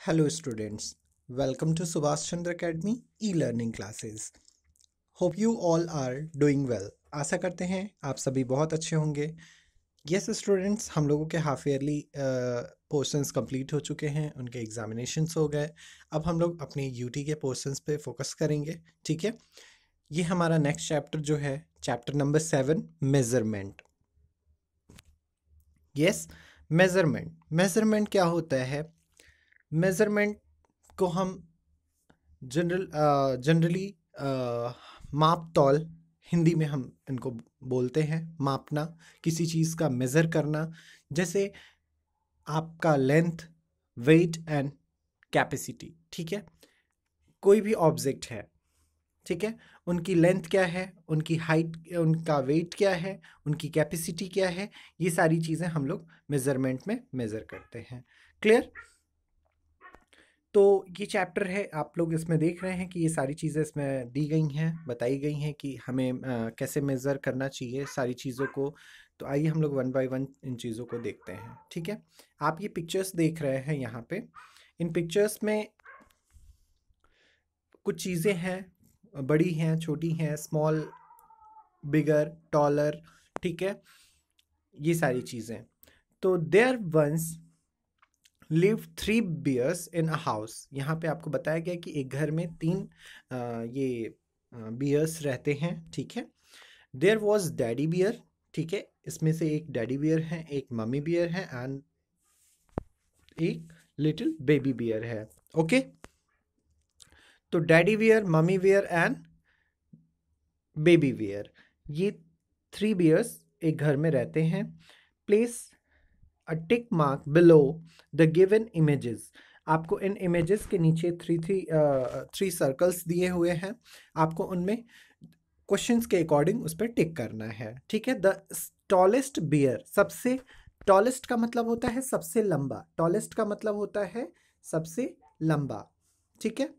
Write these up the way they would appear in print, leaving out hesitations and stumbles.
Hello students, welcome to Subhash Chandra Academy e-learning classes. Hope you all are doing well. आशा करते हैं आप सभी बहुत अच्छे होंगे. Yes students, हम लोगों के हाफ ईयरली पोर्शंस कंप्लीट हो चुके हैं, उनके एग्जामिनेशंस हो गए. अब हम लोग अपनी यूटी के पोर्शंस पे फोकस करेंगे. ठीक है, ये हमारा नेक्स्ट चैप्टर जो है chapter number 7 measurement. Yes, measurement क्या होता है? मेजरमेंट को हम जनरली माप तौल, हिंदी में हम इनको बोलते हैं. मापना, किसी चीज़ का मेज़र करना. जैसे आपका लेंथ, वेट एंड कैपेसिटी. ठीक है, कोई भी ऑब्जेक्ट है, ठीक है, उनकी लेंथ क्या है, उनकी हाइट, उनका वेट क्या है, उनकी कैपेसिटी क्या है, ये सारी चीज़ें हम लोग मेज़रमेंट में मेज़र करते हैं. क्लियर? तो ये चैप्टर है, आप लोग इसमें देख रहे हैं कि ये सारी चीज़ें इसमें दी गई हैं, बताई गई हैं कि हमें कैसे मेज़र करना चाहिए सारी चीज़ों को. तो आइए हम लोग वन बाय वन इन चीज़ों को देखते हैं. ठीक है, आप ये पिक्चर्स देख रहे हैं यहाँ पे. इन पिक्चर्स में कुछ चीज़ें हैं, बड़ी हैं, छोटी हैं, स्मॉल, बिगर, टॉलर. ठीक है, ये सारी चीज़ें. तो there once live 3 bears in a house. यहाँ पे आपको बताया गया कि एक घर में 3 ये बियर्स रहते हैं. ठीक है, देयर वॉज डैडी बियर. ठीक है, इसमें से एक डैडी बियर है, एक मम्मी बियर है एंड एक लिटिल बेबी बियर है. ओके, तो daddy bear, mummy bear and baby bear, ये 3 बियर्स एक घर में रहते हैं. Place a tick mark below the given images. आपको इन इमेजेस के नीचे थ्री सर्कल्स दिए हुए हैं. आपको उनमें क्वेश्चंस के अकॉर्डिंग उस पर टिक करना है. ठीक है, द टॉलेस्ट बियर. सबसे टॉलेस्ट का मतलब होता है सबसे लंबा. टॉलेस्ट का मतलब होता है सबसे लंबा. ठीक है,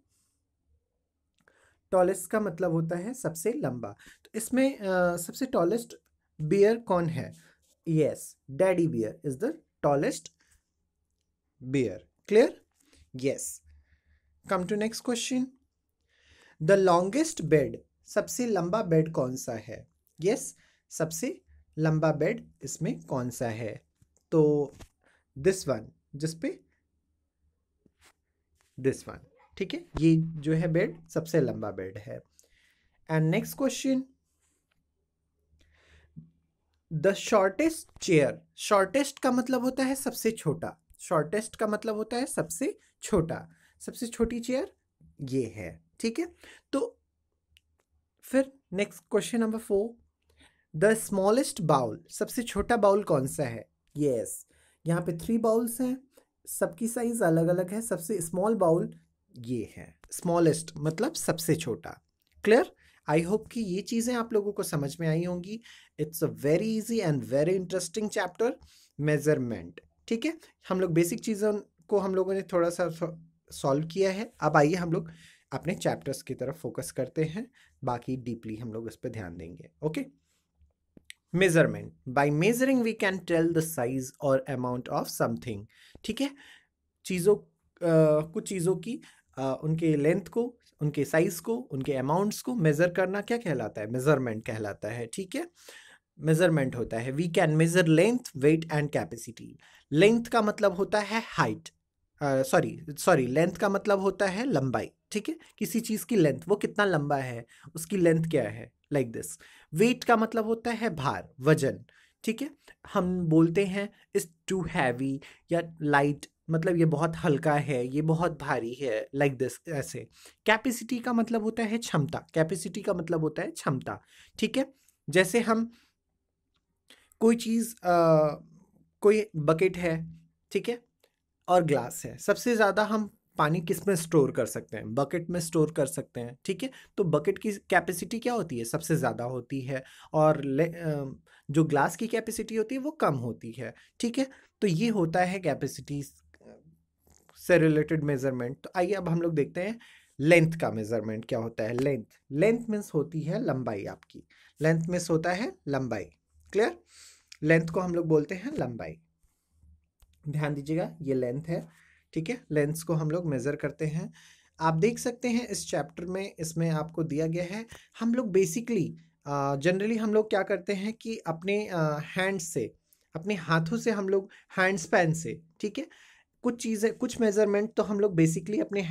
टॉलेस्ट का मतलब होता है सबसे लंबा. तो इसमें सबसे टॉलेस्ट बियर कौन है? Yes, daddy bear is the tallest bear. Clear? Yes. Come to next question. The longest bed. सबसे लंबा बेड कौन सा है? यस, सबसे लंबा बेड इसमें कौन सा है? तो दिस वन, जिसपे दिस वन. ठीक है, ये जो है बेड सबसे लंबा बेड है. And next question, the shortest chair. Shortest का मतलब होता है सबसे छोटा. शॉर्टेस्ट का मतलब होता है सबसे छोटा. सबसे छोटी चेयर ये है. ठीक है, तो फिर next question number 4, the smallest bowl. सबसे छोटा बाउल कौन सा है? यस, यहाँ पे 3 बाउल्स हैं, सबकी साइज अलग अलग है. सबसे स्मॉल बाउल ये है. स्मॉलेस्ट मतलब सबसे छोटा. क्लियर? आई होप कि ये चीज़ें आप लोगों को समझ में आई होंगी. It's a very easy and very interesting chapter, measurement. ठीक है, हम लोग बेसिक चीज़ों को हम लोगों ने थोड़ा सा सॉल्व किया है. अब आइए हम लोग अपने चैप्टर्स की तरफ फोकस करते हैं. बाकी डीपली हम लोग इस पर ध्यान देंगे. Okay, measurement. By measuring we can tell the size और अमाउंट ऑफ समथिंग. ठीक है, चीज़ों कुछ चीज़ों की उनके लेंथ को, उनके साइज को, उनके अमाउंट्स को मेज़र करना क्या कहलाता है? मेजरमेंट कहलाता है. ठीक है, मेजरमेंट होता है. We can measure length, weight and capacity. Length का मतलब होता है हाइट, सॉरी लेंथ का मतलब होता है लंबाई. ठीक है, किसी चीज़ की लेंथ, वो कितना लंबा है, उसकी लेंथ क्या है, लाइक दिस. वेट का मतलब होता है भार, वजन. ठीक है, हम बोलते हैं इज टू हैवी या लाइट, मतलब ये बहुत हल्का है, ये बहुत भारी है, लाइक दिस, ऐसे. कैपेसिटी का मतलब होता है क्षमता. कैपेसिटी का मतलब होता है क्षमता. ठीक है, जैसे हम कोई चीज़, कोई बकेट है, ठीक है, और ग्लास है. सबसे ज़्यादा हम पानी किस में स्टोर कर सकते हैं? बकेट में स्टोर कर सकते हैं. ठीक है, तो बकेट की कैपेसिटी क्या होती है? सबसे ज़्यादा होती है. और जो ग्लास की कैपेसिटी होती है वो कम होती है. ठीक है, तो ये होता है कैपेसिटी से रिलेटेड मेजरमेंट. तो आइए अब हम लोग देखते हैं लेंथ का मेजरमेंट क्या होता है. लेंथ, लेंथ मीन्स होती है लंबाई. आपकी लेंथ मीन्स होता है लंबाई. क्लियर? लेंथ को हम लोग बोलते हैं लंबाई. ध्यान दीजिएगा, ये लेंथ है. ठीक है, लेंस को हम लोग मेज़र करते हैं। आप देख सकते हैं इस चैप्टर में, इसमें आपको दिया गया है, हम लोग बेसिकली जनरली हम लोग क्या करते हैं कि अपने हैंड से, अपने हाथों से हम लोग हैंड स्पैन से, ठीक है, कुछ चीज़ें, कुछ मेज़रमेंट तो हम लोग बेसिकली अपने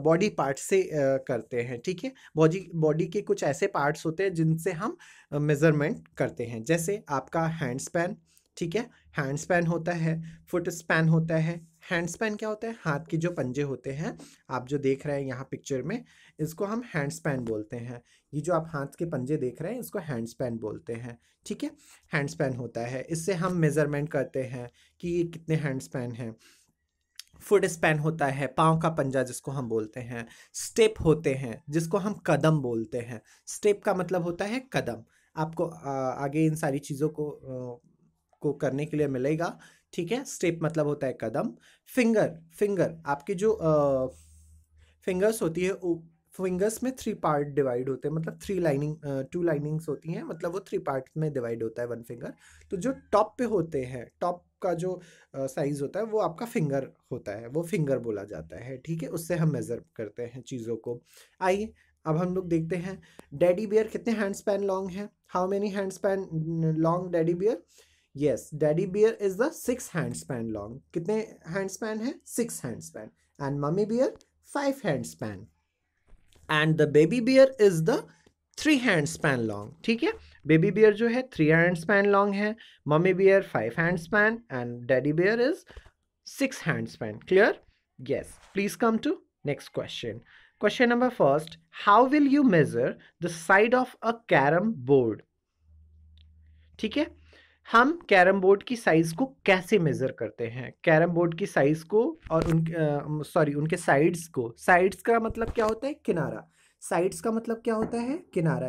बॉडी पार्ट से करते हैं, ठीक है। बॉडी बॉडी के कुछ ऐसे पार्ट्स होते हैं जिनसे हम मेज़रमेंट करते हैं, जैसे आपका हैंड स्पैन, ठीक है, हैंड स्पैन होता है, फुट स्पैन होता है। हैंड स्पैन क्या होता है? हाथ के जो पंजे होते हैं, आप जो देख रहे हैं यहाँ पिक्चर में, इसको हम हैंड स्पैन बोलते हैं। ये जो आप हाथ के पंजे देख रहे हैं, इसको हैंड स्पैन बोलते हैं, ठीक है। हैंड स्पैन होता है, इससे हम मेज़रमेंट करते हैं कि ये कितने हैंड स्पैन हैं। फुट स्पैन होता है, पाँव का पंजा जिसको हम बोलते हैं। स्टेप होते हैं जिसको हम कदम बोलते हैं। स्टेप का मतलब होता है कदम। आपको आगे इन सारी चीज़ों को करने के लिए मिलेगा, ठीक है। स्टेप मतलब होता है कदम। फिंगर, फिंगर आपकी जो फिंगर्स होती है, फिंगर्स में 3 पार्ट डिवाइड होते हैं, मतलब 2 लाइनिंग्स होती हैं, मतलब वो 3 पार्ट में डिवाइड होता है 1 फिंगर। तो जो टॉप पे होते हैं, टॉप का जो साइज होता है वो आपका फिंगर होता है, वो फिंगर बोला जाता है, ठीक है। उससे हम मेजर करते हैं चीज़ों को। आइए अब हम लोग देखते हैं डैडी बियर कितने हैंड स्पैन लॉन्ग है। How many hand span long daddy bear? Yes, daddy bear is the 6 hand span long. कितने हैंड स्पैन है? 6 hand span. And mummy bear 5 hand span. And the baby bear is the 3 hand span long, ठीक है। Baby bear जो है 3 hand span long है, mummy bear 5 hand span, and daddy bear is 6 hand span. Clear? Yes. Please come to next question. Question number first. How will you measure the side of a carom board? ठीक है, हम carrom board की size को कैसे major करते हैं? Carrom board की size को और उनके साइड्स को। साइड्स का मतलब क्या होता है? किनारा। साइड्स का मतलब क्या होता है? किनारा।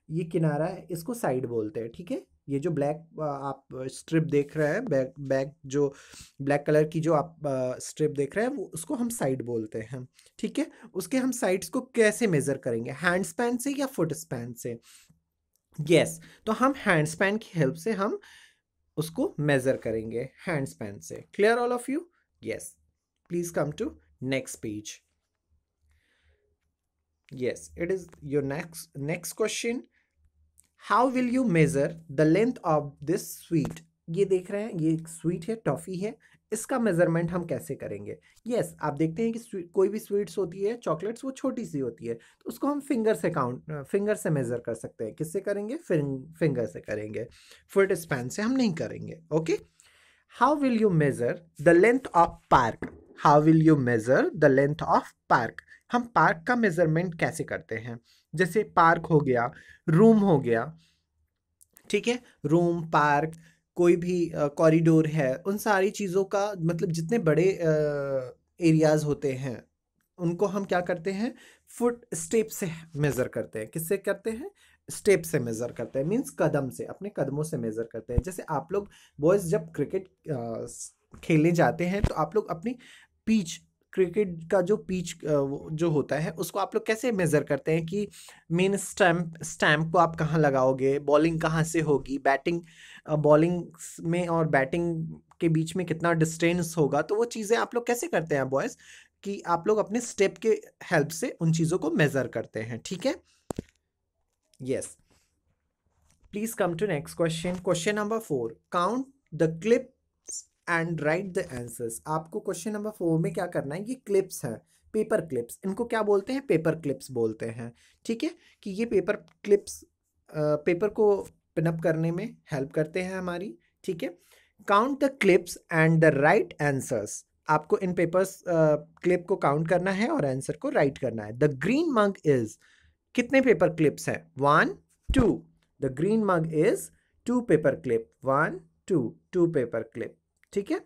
ये किनारा है, इसको साइड बोलते हैं, ठीक है। ये जो ब्लैक आप स्ट्रिप देख रहे हैं, बैक जो ब्लैक कलर की जो आप स्ट्रिप देख रहे हैं, वो उसको हम साइड बोलते हैं, ठीक है। उसके हम साइड्स को कैसे मेजर करेंगे? हैंड स्पैन से या फुट स्पैन से? यस, तो हम हैंड स्पैन की हेल्प से हम उसको मेजर करेंगे, हैंड स्पैन से। Clear all of you? Yes, please come to next page. Yes, it is your next question. How will you measure the length of this sweet? ये देख रहे हैं, ये एक स्वीट है, टॉफी है, इसका मेजरमेंट हम कैसे करेंगे? यस, आप देखते हैं कि कोई भी स्वीट्स होती है, चॉकलेट्स, वो छोटी सी होती है, तो उसको हम फिंगर से मेजर कर सकते हैं। किससे करेंगे? फिंगर से करेंगे, फुट स्पैन से हम नहीं करेंगे। Okay. How will you measure the length of park? How will you measure the length of park? हम पार्क का मेजरमेंट कैसे करते हैं? जैसे पार्क हो गया, रूम हो गया, ठीक है, रूम, पार्क, कोई भी कॉरिडोर है, उन सारी चीज़ों का मतलब जितने बड़े एरियाज होते हैं, उनको हम क्या करते हैं? फुट स्टेप से मेज़र करते हैं। किससे करते हैं? स्टेप से मेज़र करते हैं, मीन्स कदम से, अपने कदमों से मेज़र करते हैं। जैसे आप लोग बॉयज़ जब क्रिकेट खेलने जाते हैं, तो आप लोग अपनी पिच, क्रिकेट का जो पिच जो होता है, उसको आप लोग कैसे मेज़र करते हैं कि मेन स्टैम्प को आप कहाँ लगाओगे, बॉलिंग कहाँ से होगी, बैटिंग, बॉलिंग में और बैटिंग के बीच में कितना डिस्टेंस होगा, तो वो चीज़ें आप लोग कैसे करते हैं बॉयज़, कि आप लोग अपने स्टेप के हेल्प से उन चीज़ों को मेज़र करते हैं, ठीक है। Yes, please come to next question. Question number 4, count the clips and write the answers. आपको क्वेश्चन नंबर 4 में क्या करना है? ये क्लिप्स हैं, पेपर क्लिप्स, इनको क्या बोलते हैं? पेपर क्लिप्स बोलते हैं, ठीक है। कि ये पेपर क्लिप्स पेपर को पिनअप करने में हेल्प करते हैं हमारी, ठीक है। Count the clips and the right answers. आपको इन पेपर्स क्लिप को काउंट करना है और आंसर को राइट करना है। द ग्रीन मग इज, कितने पेपर क्लिप्स हैं? 1 2। The green mug is 2 paper clip, 1 2, 2 paper clip, ठीक है।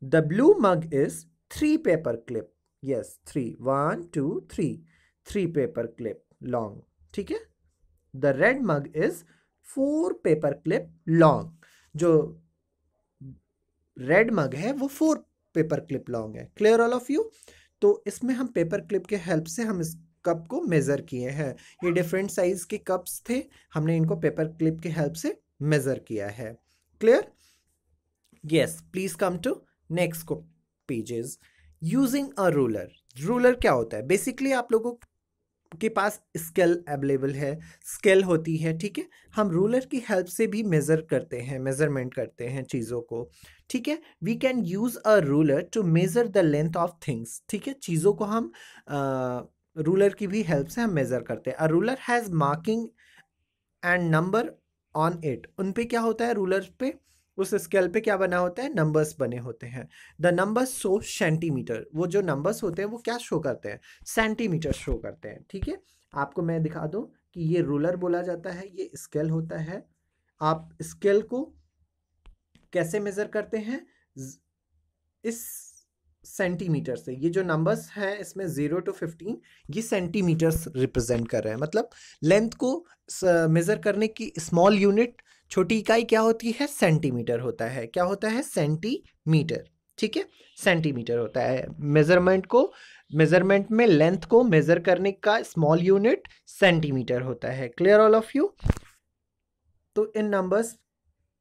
The blue mug is 3 paper clip, yes 3, 1 2 3, 3 paper clip long, ठीक है। The red mug is 4 paper clip long. जो red मग है वो 4 paper clip long है। Clear all of you? तो इसमें हम पेपर क्लिप के हेल्प से हम इस कप को मेजर किए हैं। ये डिफरेंट साइज के कप्स थे, हमने इनको पेपर क्लिप के हेल्प से मेजर किया है। Clear? Yes, please come to next pages. Using a ruler. Ruler क्या होता है? बेसिकली आप लोगों के पास स्केल अवेलेबल है, स्केल होती है, ठीक है। हम रूलर की हेल्प से भी मेज़र करते हैं, मेज़रमेंट करते हैं चीज़ों को, ठीक है। We can use a ruler to measure the length of things, ठीक है। चीज़ों को हम रूलर की भी हेल्प से हम मेज़र करते हैं। A ruler has marking and number on it. उन पे क्या होता है? रूलर पे, उस स्केल पे क्या बना होता है? नंबर्स बने होते हैं। The numbers show centimetre. वो जो नंबर्स होते हैं वो क्या शो करते हैं? सेंटीमीटर शो करते हैं, ठीक है। आपको मैं दिखा दूं कि ये रूलर बोला जाता है, ये स्केल होता है। आप स्केल को कैसे मेजर करते हैं? इस सेंटीमीटर से। ये जो नंबर्स हैं इसमें 0 to 15, ये सेंटीमीटर्स रिप्रेजेंट कर रहे हैं। मतलब लेंथ को मेजर करने की स्मॉल यूनिट, छोटी इकाई क्या होती है? सेंटीमीटर होता है। क्या होता है? सेंटीमीटर, ठीक है। सेंटीमीटर होता है। मेजरमेंट में लेंथ को मेजर करने का स्मॉल यूनिट सेंटीमीटर होता है। Clear all of you? तो इन नंबर्स,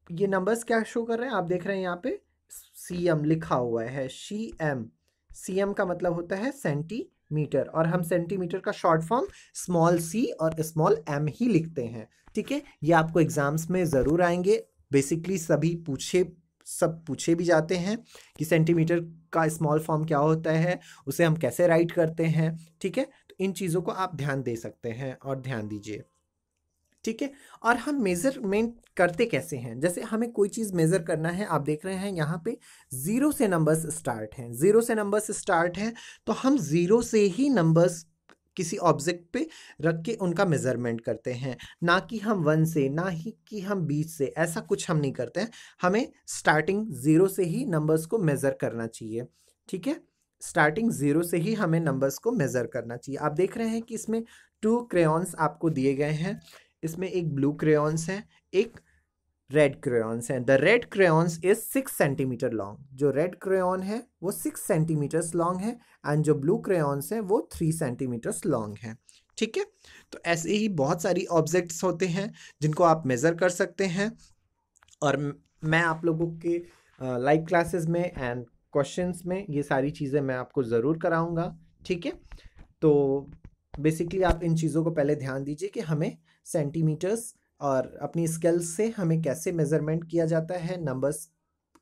ये नंबर्स क्या शो कर रहे हैं? आप देख रहे हैं यहाँ पे सीएम लिखा हुआ है, सीएम। सीएम का मतलब होता है सेंटीमीटर, और हम सेंटीमीटर का शॉर्ट फॉर्म स्मॉल सी और स्मॉल एम ही लिखते हैं, ठीक है। ये आपको एग्जाम्स में ज़रूर आएंगे। बेसिकली सब पूछे भी जाते हैं कि सेंटीमीटर का स्मॉल फॉर्म क्या होता है, उसे हम कैसे राइट करते हैं, ठीक है। तो इन चीज़ों को आप ध्यान दे सकते हैं और ध्यान दीजिए, ठीक है। और हम मेजरमेंट करते कैसे हैं? जैसे हमें कोई चीज़ मेज़र करना है, आप देख रहे हैं यहाँ पे ज़ीरो से नंबर्स स्टार्ट हैं, ज़ीरो से नंबर्स स्टार्ट हैं, तो हम ज़ीरो से ही नंबर्स किसी ऑब्जेक्ट पे रख के उनका मेज़रमेंट करते हैं, ना कि हम 1 से, ना ही कि हम 20 से, ऐसा कुछ हम नहीं करते हैं। हमें स्टार्टिंग ज़ीरो से ही नंबर्स को मेज़र करना चाहिए, ठीक है। स्टार्टिंग ज़ीरो से ही हमें नंबर्स को मेज़र करना चाहिए। आप देख रहे हैं कि इसमें 2 क्रेयॉन्स आपको दिए गए हैं। इसमें एक ब्लू क्रेयॉन्स है, एक रेड क्रेयॉन्स है। The red crayons is 6 centimetre long. जो रेड क्रेयॉन है वो 6 सेंटीमीटर्स लॉन्ग है, एंड जो ब्लू क्रेयॉन्स है वो 3 सेंटीमीटर्स लॉन्ग है, ठीक है। तो ऐसे ही बहुत सारी ऑब्जेक्ट्स होते हैं जिनको आप मेज़र कर सकते हैं, और मैं आप लोगों के लाइव क्लासेस में एंड क्वेश्चंस में ये सारी चीज़ें मैं आपको ज़रूर कराऊंगा, ठीक है। तो बेसिकली आप इन चीज़ों को पहले ध्यान दीजिए कि हमें सेंटीमीटर्स और अपनी स्केल्स से हमें कैसे मेज़रमेंट किया जाता है, नंबर्स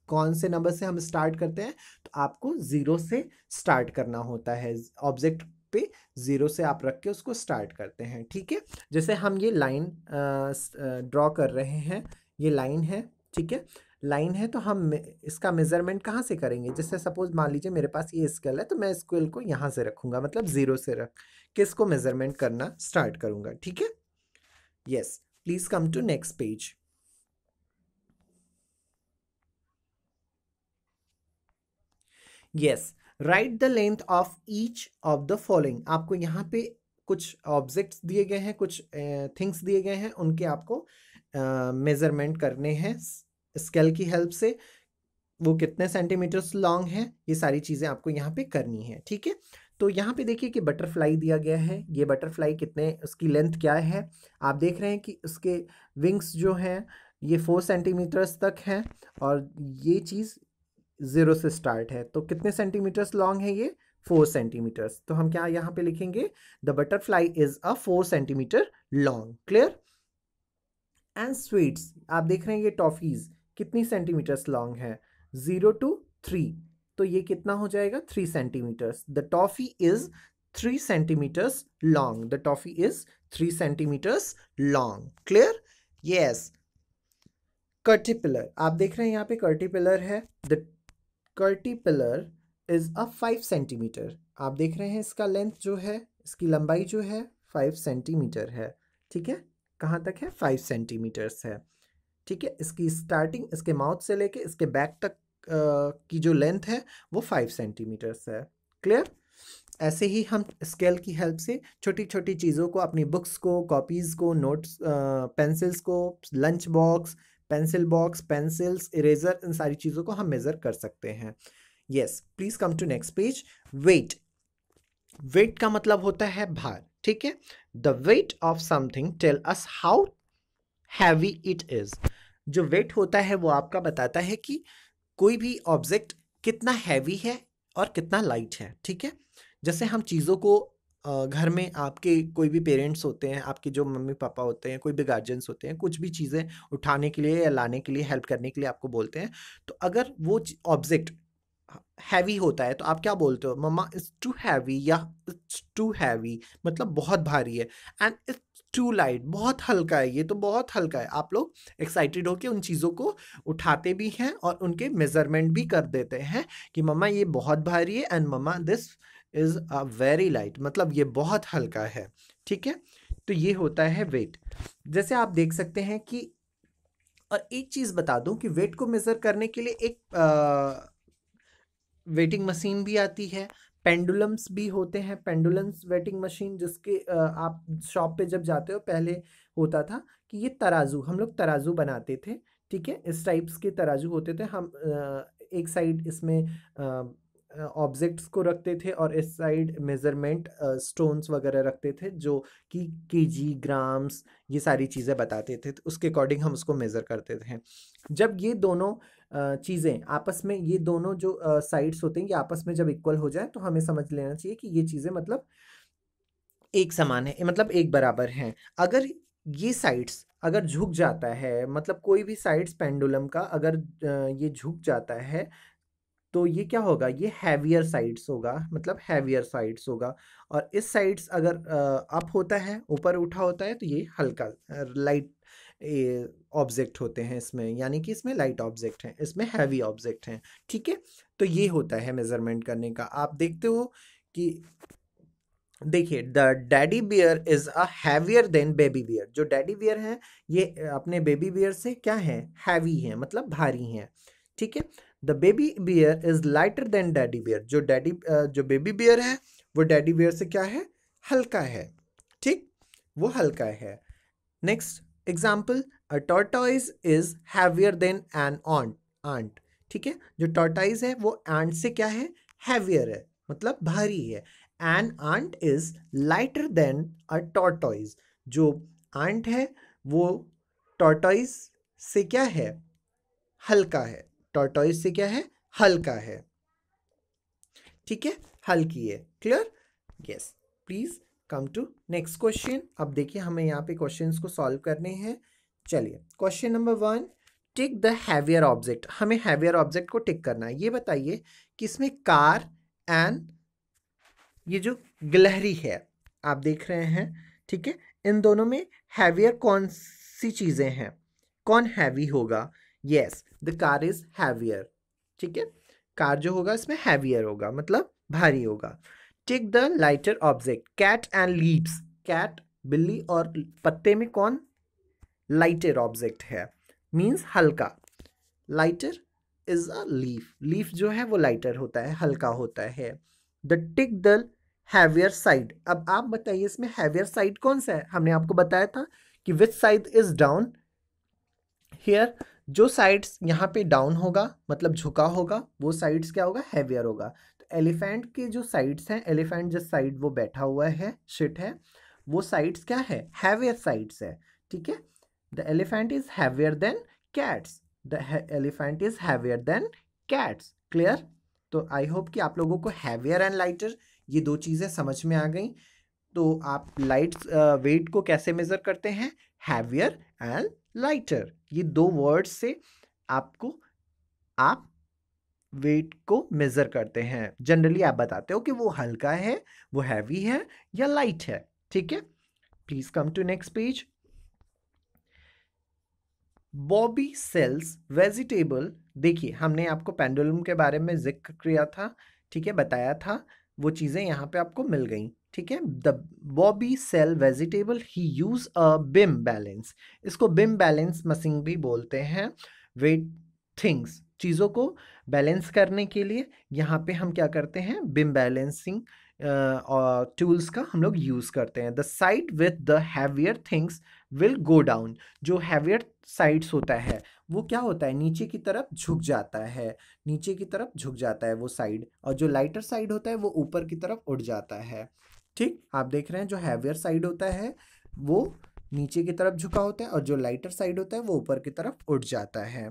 कौन से नंबर से हम स्टार्ट करते हैं। तो आपको ज़ीरो से स्टार्ट करना होता है, ऑब्जेक्ट पे ज़ीरो से आप रख के उसको स्टार्ट करते हैं, ठीक है। जैसे हम ये लाइन ड्रॉ कर रहे हैं, ये लाइन है, ठीक है। लाइन है तो हम इसका मेज़रमेंट कहाँ से करेंगे? जैसे सपोज मान लीजिए मेरे पास ये स्केल है, तो मैं स्केल को यहाँ से रखूँगा, मतलब ज़ीरो से रख के इसको मेज़रमेंट करना स्टार्ट करूँगा, ठीक है। Yes, please come to next page. Yes, write the length of each of the following. आपको यहाँ पे कुछ ऑब्जेक्ट्स दिए गए हैं, कुछ थिंग्स दिए गए हैं, उनके आपको मेज़रमेंट करने हैं स्केल की हेल्प से। वो कितने सेंटीमीटर्स लॉन्ग है, ये सारी चीज़ें आपको यहाँ पे करनी है, ठीक है। तो यहाँ पे देखिए कि बटरफ्लाई दिया गया है। ये बटरफ्लाई कितने, उसकी लेंथ क्या है? आप देख रहे हैं कि उसके विंग्स जो हैं ये 4 सेंटीमीटर्स तक हैं, और ये चीज़ ज़ीरो से स्टार्ट है, तो कितने सेंटीमीटर्स लॉन्ग है ये? 4 सेंटीमीटर्स। तो हम क्या यहाँ पे लिखेंगे? The butterfly is a 4 centimetre long. Clear? And sweets, आप देख रहे हैं ये टॉफीज कितनी सेंटीमीटर्स लॉन्ग है? 0 to 3, तो ये कितना हो जाएगा? 3 centimetres. The toffee is 3 centimetres long. The toffee is 3 centimetres long. Clear? Yes. Caterpillar, आप देख रहे हैं यहाँ पे कर्टिपिलर है। The caterpillar is a 5 centimetre. आप देख रहे हैं इसका लेंथ जो है, इसकी लंबाई जो है 5 सेंटीमीटर है, ठीक है। कहाँ तक है? 5 सेंटीमीटर्स है, ठीक है। इसकी स्टार्टिंग इसके माउथ से लेके इसके बैक तक की जो लेंथ है वो 5 सेंटीमीटर्स है। क्लियर? ऐसे ही हम स्केल की हेल्प से छोटी छोटी चीज़ों को, अपनी बुक्स को, कॉपीज़ को, नोट्स, पेंसिल्स को, lunch box, pencil box, pencils, eraser, इन सारी चीज़ों को हम मेज़र कर सकते हैं। Yes, please come to next page. Weight. Weight का मतलब होता है भार, ठीक है। The weight of something tell us how heavy it is. जो वेट होता है वो आपका बताता है कि कोई भी ऑब्जेक्ट कितना हैवी है और कितना लाइट है, ठीक है। जैसे हम चीज़ों को घर में आपके कोई भी पेरेंट्स होते हैं, आपके जो मम्मी पापा होते हैं, कोई भी गार्जियंस होते हैं, कुछ भी चीज़ें उठाने के लिए या लाने के लिए, हेल्प करने के लिए आपको बोलते हैं, तो अगर वो ऑब्जेक्ट हैवी होता है तो आप क्या बोलते हो, मम्मा इट्स टू हैवी या इट्स टू हैवी, मतलब बहुत भारी है, एंड इट्स टू लाइट, बहुत हल्का है, ये तो बहुत हल्का है। आप लोग एक्साइटेड होकर उन चीज़ों को उठाते भी हैं और उनके मेजरमेंट भी कर देते हैं कि मम्मा ये बहुत भारी है, and mamma this is a very light, मतलब ये बहुत हल्का है, ठीक है। तो ये होता है वेट। जैसे आप देख सकते हैं कि, और एक चीज़ बता दूं कि वेट को मेज़र करने के लिए एक वेटिंग मशीन भी आती है, पेंडुलम्स भी होते हैं, पेंडुलम्स वेटिंग मशीन, जिसके आप शॉप पे जब जाते हो, पहले होता था कि ये तराजू, हम लोग तराजू बनाते थे, ठीक है, इस टाइप्स के तराजू होते थे। हम एक साइड इसमें ऑब्जेक्ट्स को रखते थे और इस साइड मेज़रमेंट स्टोन्स वगैरह रखते थे, जो कि केजी, ग्राम्स, ये सारी चीज़ें बताते थे, तो उसके अकॉर्डिंग हम उसको मेज़र करते थे। जब ये दोनों चीज़ें आपस में, ये दोनों जो साइड्स होते हैं, ये आपस में जब इक्वल हो जाए तो हमें समझ लेना चाहिए कि ये चीज़ें मतलब एक समान है, मतलब एक बराबर हैं। अगर ये साइड्स अगर झुक जाता है, मतलब कोई भी साइड्स पेंडुलम का अगर ये झुक जाता है, तो ये क्या होगा, ये हैवियर साइड्स होगा, मतलब हैवियर साइड्स होगा। और इस साइड्स अगर अप होता है, ऊपर उठा होता है, तो ये हल्का लाइट ऑब्जेक्ट होते हैं इसमें, यानी कि इसमें लाइट ऑब्जेक्ट हैं, इसमें हैवी ऑब्जेक्ट हैं, ठीक है। तो ये होता है मेजरमेंट करने का। आप देखते हो कि, देखिए, the daddy bear is a heavier than baby bear, जो डैडी बियर हैं ये अपने बेबी बियर से क्या है, हैवी हैं, मतलब भारी हैं, ठीक है। The baby bear is lighter than daddy bear, जो बेबी बियर है वो डैडी बियर से क्या है, हल्का है, ठीक, वो हल्का है। Next example, a tortoise is heavier than an ant, ठीक है, जो टॉर्टोइज है वो आंट से क्या है, हैवियर है, मतलब भारी है। An ant is lighter than a tortoise, जो आंट है वो टॉर्टोइज से क्या है, हल्का है, टॉर्टोइज से क्या है, हल्का है, ठीक है, हल्की है, clear, yes. Please come to next question. अब देखिए हमें यहाँ पे क्वेश्चंस को सॉल्व करने हैं। चलिए, question number 1, tick the heavier object, हमें हैवियर ऑब्जेक्ट को टिक करना है। ये बताइए कि इसमें कार एंड ये जो गिलहरी है आप देख रहे हैं, ठीक है, इन दोनों में हैवियर कौन सी चीजें हैं, कौन हैवी होगा, yes, the car is heavier, ठीक है, कार जो होगा इसमें हैवियर होगा, मतलब भारी होगा। Take the lighter object, cat and leaves, cat बिल्ली और पत्ते में कौन लाइटर ऑब्जेक्ट है, मीन्स हल्का, lighter is a leaf, leaf जो है वो लाइटर होता है, हल्का होता है। The tick the heavier side, अब आप बताइए इसमें हैवियर साइड कौन सा है, हमने आपको बताया था कि which side is down here, जो साइड्स यहाँ पे डाउन होगा मतलब झुका होगा, वो साइड्स क्या होगा, हैवियर होगा। तो एलिफेंट के जो साइड्स हैं, एलिफेंट जिस साइड वो बैठा हुआ है, शिट है, वो साइड्स क्या है, हैवियर साइड्स है, ठीक है। The elephant is heavier then cats, the elephant is heavier then cats, clear. तो आई होप कि आप लोगों को हैवियर एंड लाइटर ये दो चीज़ें समझ में आ गई। तो आप लाइट वेट को कैसे मेजर करते हैं, हैवियर एंड लाइटर, ये दो वर्ड्स से आपको आप वेट को मेजर करते हैं। जनरली आप बताते हो कि वो हल्का है, वो हैवी है या लाइट है, ठीक है। Please come to next page. Bobby sells vegetable, देखिए हमने आपको पेंडुलम के बारे में जिक्र किया था, ठीक है, बताया था, वो चीज़ें यहाँ पे आपको मिल गई, ठीक है। The Bobby sell vegetable he use a beam balance, इसको बिम बैलेंस मशीन भी बोलते हैं। वेट थिंग्स, चीज़ों को बैलेंस करने के लिए यहाँ पे हम क्या करते हैं, बिम बैलेंसिंग टूल्स का हम लोग यूज़ करते हैं। The side with the heavier things will go down, जो हैवियर साइड्स होता है वो क्या होता है, नीचे की तरफ झुक जाता है, नीचे की तरफ झुक जाता है वो साइड, और जो लाइटर साइड होता है वो ऊपर की तरफ उड़ जाता है, ठीक। आप देख रहे हैं जो हैवियर साइड होता है वो नीचे की तरफ झुका होता है और जो लाइटर साइड होता है वो ऊपर की तरफ उड़ जाता है,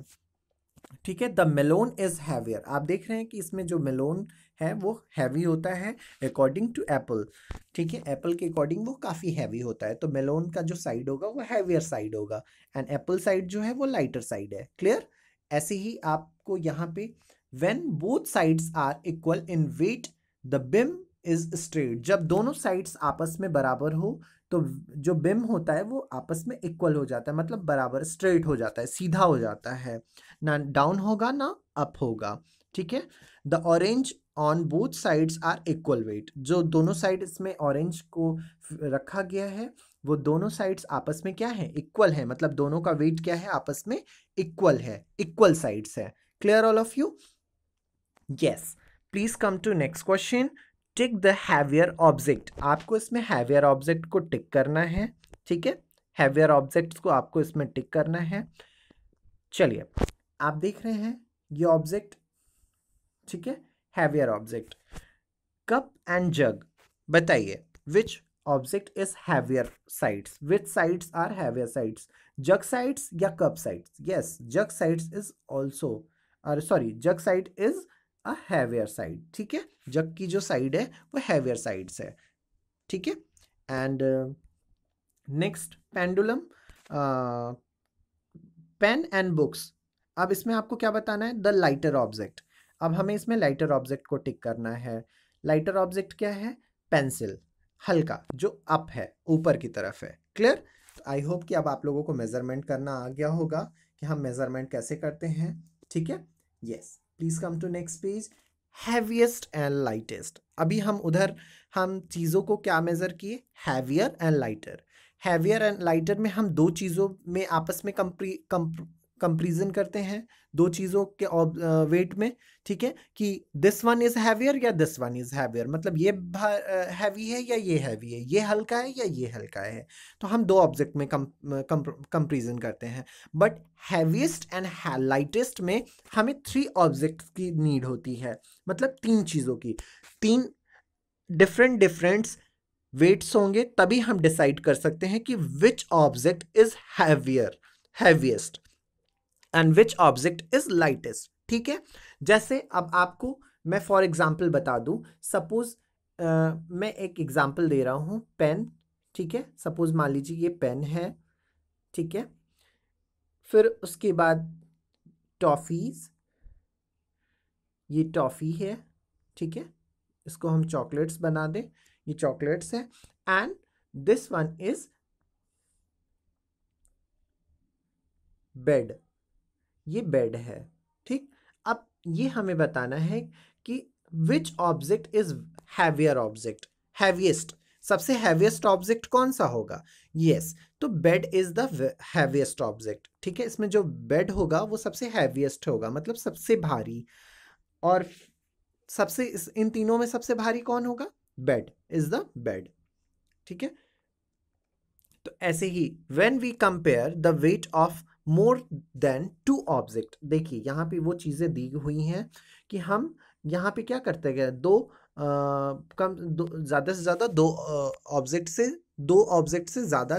ठीक है, द मेलोन इज हैवियर। आप देख रहे हैं कि इसमें जो मेलोन है वो हैवी होता है अकॉर्डिंग टू एप्पल। ठीक है, एप्पल के अकॉर्डिंग वो काफ़ी हैवी होता है, तो मेलोन का जो साइड होगा वो हैवियर साइड होगा, एंड एप्पल साइड जो है वो लाइटर साइड है। क्लियर? ऐसे ही आपको यहाँ पे when both sides are equal in weight the beam is straight. जब दोनों साइड्स आपस में बराबर हो तो जो बिम होता है वो आपस में इक्वल हो जाता है, मतलब बराबर स्ट्रेट हो जाता है, सीधा हो जाता है, ना डाउन होगा ना अप होगा। ठीक है, the orange on both sides are equal weight. जो दोनों साइड इसमें ऑरेंज को रखा गया है वो दोनों साइड्स आपस में क्या है, इक्वल है, मतलब दोनों का वेट क्या है, आपस में इक्वल है, इक्वल साइड्स है। Clear all of you? Yes. Please come to next question. Tick the heavier object. आपको इसमें हैवियर ऑब्जेक्ट को टिक करना है। ठीक है, हैवियर ऑब्जेक्ट्स को आपको इसमें टिक करना है। चलिए, आप देख रहे हैं ये ऑब्जेक्ट, ठीक है, heavier object, cup and jug. बताइए which object is heavier sides, which sides are heavier sides, jug sides या cup sides? Yes, jug sides is also, sorry, jug side is a heavier side. ठीक है, जग की जो side है वो heavier sides है। ठीक है, and next pendulum, pen and books. अब इसमें आपको क्या बताना है, द लाइटर ऑब्जेक्ट। अब हमें इसमें लाइटर ऑब्जेक्ट को टिक करना है। लाइटर ऑब्जेक्ट क्या है, पेंसिल, हल्का, जो अप है, ऊपर की तरफ है। क्लियर? आई होप कि अब आप लोगों को मेजरमेंट करना आ गया होगा कि हम मेजरमेंट कैसे करते हैं। ठीक है, yes. Please come to next page. Heaviest and lightest. अभी हम चीज़ों को क्या मेजर किए, heavier and lighter. Heavier and lighter में हम दो चीज़ों में आपस में कंपेरिजन करते हैं, दो चीज़ों के वेट में। ठीक है, कि दिस वन इज हैवियर या दिस वन इज हैवियर, मतलब ये हैवी है या ये हैवी है, ये हल्का है या ये हल्का है। तो हम दो ऑब्जेक्ट में कंपेरिजन करते हैं। बट हैवीएस्ट एंड लाइटेस्ट में हमें थ्री ऑब्जेक्ट की नीड होती है, मतलब तीन चीज़ों की, तीन डिफरेंट वेट्स होंगे, तभी हम डिसाइड कर सकते हैं कि विच object is heaviest and which object is lightest. ठीक है, जैसे अब आपको मैं फॉर एग्जाम्पल बता दूं, सपोज मैं एक एग्जाम्पल दे रहा हूं, पेन। ठीक है, सपोज मान लीजिए ये पेन है। ठीक है, फिर उसके बाद टॉफीज, ये टॉफी है। ठीक है, इसको हम चॉकलेट्स बना दें, ये चॉकलेट्स है, and this one is bed, ये बेड है। ठीक, अब ये हमें बताना है कि विच object is heavier object, heaviest, सबसे हैवीएस्ट ऑब्जेक्ट कौन सा होगा? यस, तो bed is the heaviest object. ठीक है, इसमें जो बेड होगा वो सबसे हैवीएस्ट होगा, मतलब सबसे भारी। और इन तीनों में सबसे भारी कौन होगा? Bed is the bed. ठीक है, तो ऐसे ही when we compare the weight of more than two object, देखिए यहाँ पे वो चीज़ें दी हुई हैं कि हम यहाँ पे क्या करते हैं, ज़्यादा से ज़्यादा दो ऑब्जेक्ट से ज़्यादा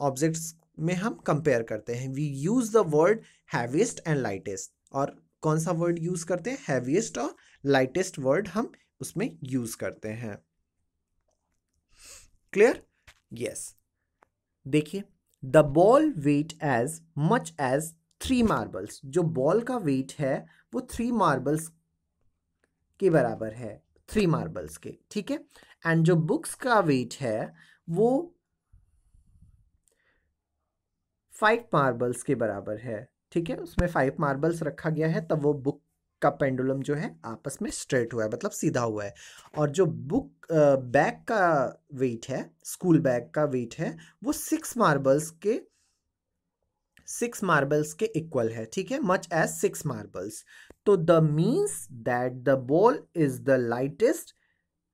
ऑब्जेक्ट्स में हम कंपेयर करते हैं। We use the word heaviest and lightest, और कौन सा वर्ड यूज़ करते हैं, हैवीएस्ट और लाइटेस्ट वर्ड हम उसमें यूज़ करते हैं। क्लियर? यस। देखिए, the ball weight as much as 3 marbles. जो बॉल का वेट है वो 3 मार्बल्स के बराबर है, 3 मार्बल्स के। ठीक है, एंड जो बुक्स का वेट है वो 5 मार्बल्स के बराबर है। ठीक है, उसमें 5 मार्बल्स रखा गया है, तब वो बुक का पेंडुलम जो है आपस में स्ट्रेट हुआ है, मतलब सीधा हुआ है। और जो बैग का वेट है, स्कूल बैग का वेट है, वो 6 मार्बल्स के इक्वल है। ठीक है, मच एज 6 मार्बल्स। तो the means that the ball is the lightest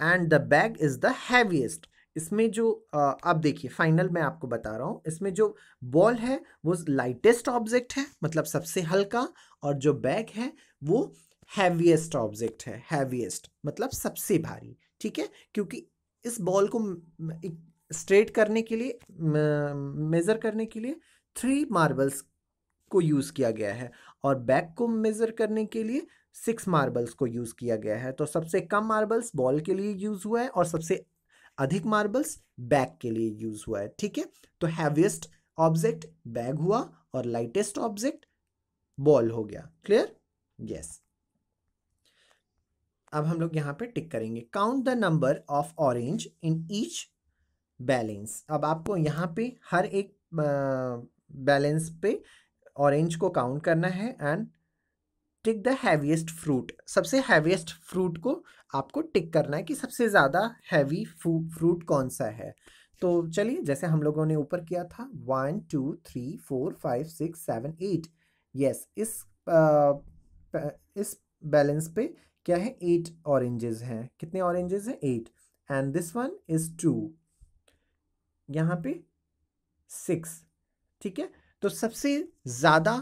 and the bag is the heaviest. इसमें जो अब देखिए, फाइनल मैं आपको बता रहा हूँ, इसमें जो बॉल है वो लाइटेस्ट ऑब्जेक्ट है, मतलब सबसे हल्का, और जो बैग है वो हैवीएस्ट ऑब्जेक्ट है, हैवीएस्ट मतलब सबसे भारी। ठीक है, क्योंकि इस बॉल को स्ट्रेट करने के लिए, मेजर करने के लिए 3 मार्बल्स को यूज़ किया गया है, और बैग को मेजर करने के लिए 6 मार्बल्स को यूज किया गया है। तो सबसे कम मार्बल्स बॉल के लिए यूज हुआ है और सबसे अधिक मार्बल्स बैग के लिए यूज हुआ है। ठीक है, तो हैवीएस्ट ऑब्जेक्ट बैग हुआ और लाइटेस्ट ऑब्जेक्ट बॉल हो गया। क्लियर? यस। अब हम लोग यहाँ पे टिक करेंगे। Count the number of orange in each balance. अब आपको यहाँ पे हर एक बैलेंस पे ऑरेंज को काउंट करना है and tick the heaviest fruit. सबसे हैवीएस्ट फ्रूट को आपको टिक करना है कि सबसे ज़्यादा हैवी फ्रूट कौन सा है। तो चलिए, जैसे हम लोगों ने ऊपर किया था 1 2 3 4 5 6 7 8। यस, इस बैलेंस पे क्या है, 8 ऑरेंजेस हैं। कितने ऑरेंजेस हैं? 8। एंड दिस वन इज 2, यहाँ पे 6। ठीक है, तो सबसे ज़्यादा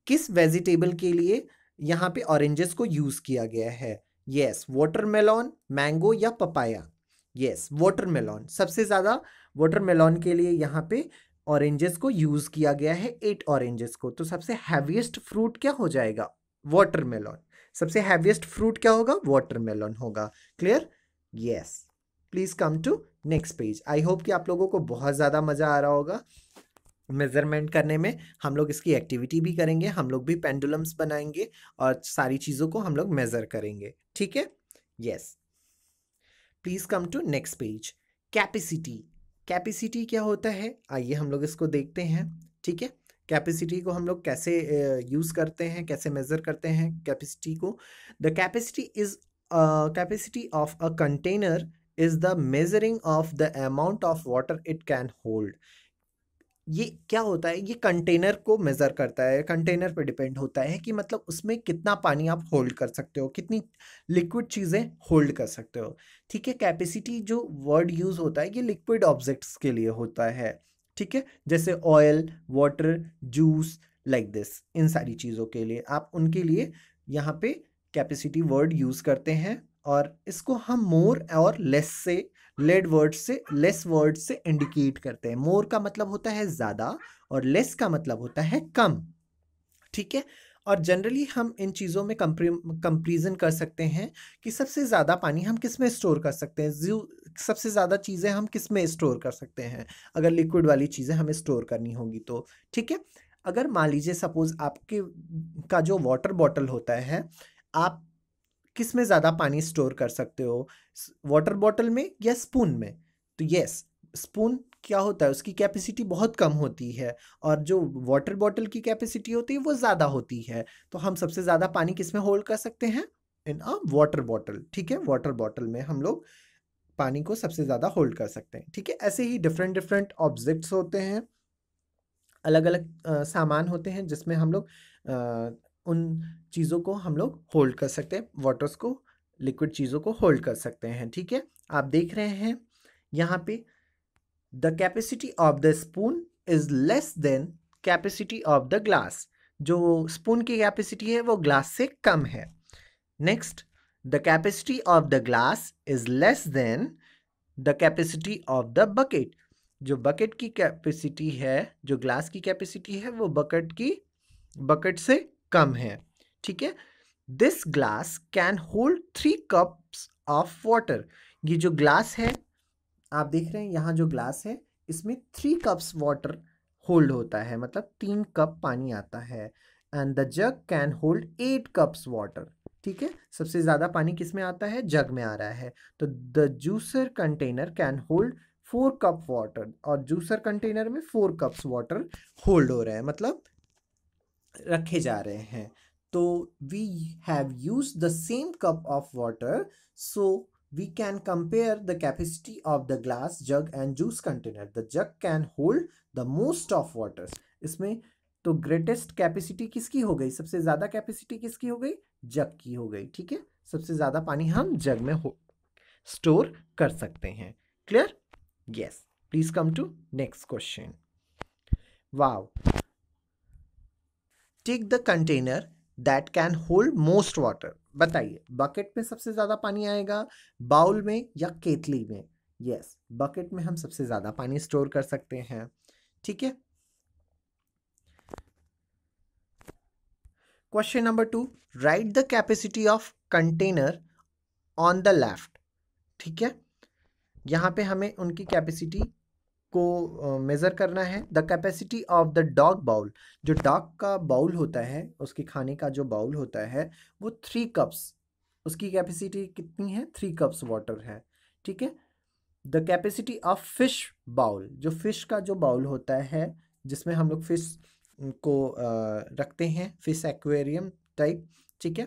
किस वेजिटेबल के लिए यहाँ पे ऑरेंजेस को यूज किया गया है? यस, वाटरमेलन, मैंगो या पपाया? Yes, watermelon. सबसे ज्यादा वाटरमेलन के लिए यहाँ पे ऑरेंजेस को यूज किया गया है, 8 ऑरेंजेस को। तो सबसे हैवीएस्ट फ्रूट क्या हो जाएगा? वाटरमेलन। सबसे हैवीएस्ट फ्रूट क्या होगा? वाटरमेलन होगा। Clear? Yes. Please come to next page. I hope कि आप लोगों को बहुत ज्यादा मजा आ रहा होगा मेजरमेंट करने में। हम लोग इसकी एक्टिविटी भी करेंगे, हम लोग भी पेंडुलम्स बनाएंगे और सारी चीज़ों को हम लोग मेजर करेंगे। ठीक है? Yes. Please come to next page. Capacity. Capacity क्या होता है? आइए हम लोग इसको देखते हैं। ठीक है, कैपेसिटी को हम लोग कैसे यूज करते हैं, कैसे मेजर करते हैं कैपेसिटी को। The capacity is capacity of a container is the measuring of the amount of water it can hold. ये क्या होता है? ये कंटेनर को मेजर करता है, कंटेनर पे डिपेंड होता है कि मतलब उसमें कितना पानी आप होल्ड कर सकते हो, कितनी लिक्विड चीज़ें होल्ड कर सकते हो। ठीक है, कैपेसिटी जो वर्ड यूज होता है ये लिक्विड ऑब्जेक्ट्स के लिए होता है। ठीक है, जैसे oil, water, juice, like this, इन सारी चीज़ों के लिए आप उनके लिए यहाँ पे कैपेसिटी वर्ड यूज करते हैं। और इसको हम मोर और लेस से, लेस वर्ड से इंडिकेट करते हैं। मोर का मतलब होता है ज़्यादा और लेस का मतलब होता है कम। ठीक है, और जनरली हम इन चीज़ों में कंपेरिजन कर सकते हैं कि सबसे ज़्यादा पानी हम किस में स्टोर कर सकते हैं, सबसे ज़्यादा चीज़ें हम किस में स्टोर कर सकते हैं अगर लिक्विड वाली चीज़ें हमें स्टोर करनी होगी तो। ठीक है, अगर मान लीजिए सपोज आपके का जो वाटर बॉटल होता है, आप किस में ज़्यादा पानी स्टोर कर सकते हो, वाटर बॉटल में या स्पून में? तो यस, स्पून क्या होता है, उसकी कैपेसिटी बहुत कम होती है और जो वाटर बॉटल की कैपेसिटी होती है वो ज़्यादा होती है। तो हम सबसे ज़्यादा पानी किस में होल्ड कर सकते हैं? इन अ वाटर बॉटल। ठीक है, वाटर बॉटल में हम लोग पानी को सबसे ज़्यादा होल्ड कर सकते हैं। ठीक है, ऐसे ही डिफरेंट डिफरेंट ऑब्जेक्ट्स होते हैं, अलग अलग सामान होते हैं जिसमें हम लोग उन चीज़ों को हम लोग होल्ड कर सकते हैं, वाटर्स को, लिक्विड चीज़ों को होल्ड कर सकते हैं। ठीक है, आप देख रहे हैं यहाँ पे the capacity of the spoon is less than capacity of the glass. जो स्पून की कैपेसिटी है वो ग्लास से कम है। Next, the capacity of the glass is less than the capacity of the bucket. जो बकेट की कैपेसिटी है, जो ग्लास की कैपेसिटी है, वो बकेट से कम है। ठीक है, this glass can hold 3 cups of water. ये जो ग्लास है, आप देख रहे हैं यहाँ जो ग्लास है इसमें 3 कप्स वाटर होल्ड होता है, मतलब 3 कप पानी आता है। And the jug can hold 8 cups water. ठीक है, सबसे ज़्यादा पानी किस में आता है? जग में आ रहा है। तो the juicer container can hold 4 cup water, और जूसर कंटेनर में 4 कप्स वाटर होल्ड हो रहे हैं, मतलब रखे जा रहे हैं। तो we have use the same cup of water, so we can compare the capacity of the glass jug and juice container. The jug can hold the most of waters. इसमें तो ग्रेटेस्ट कैपेसिटी किसकी हो गई? सबसे ज्यादा capacity किसकी हो गई? जग की हो गई। ठीक है, सबसे ज्यादा पानी हम जग में स्टोर कर सकते हैं। Clear? Yes. Please come to next question. Wow. Take the container that can hold most water. बताइए, बकेट में सबसे ज्यादा पानी आएगा, बाउल में या केतली में? यस, बकेट में हम सबसे ज्यादा पानी स्टोर कर सकते हैं। ठीक है, question number 2, right the capacity of container on the left. ठीक है, यहाँ पे हमें उनकी कैपेसिटी को मेज़र करना है। The capacity of the dog bowl, जो डॉग का बाउल होता है, उसके खाने का जो बाउल होता है वो 3 कप्स, उसकी कैपेसिटी कितनी है? 3 कप्स वाटर है। ठीक है। The capacity of fish bowl, जो फिश का जो बाउल होता है जिसमें हम लोग फिश को रखते हैं, फिश एक्वेरियम टाइप। ठीक है,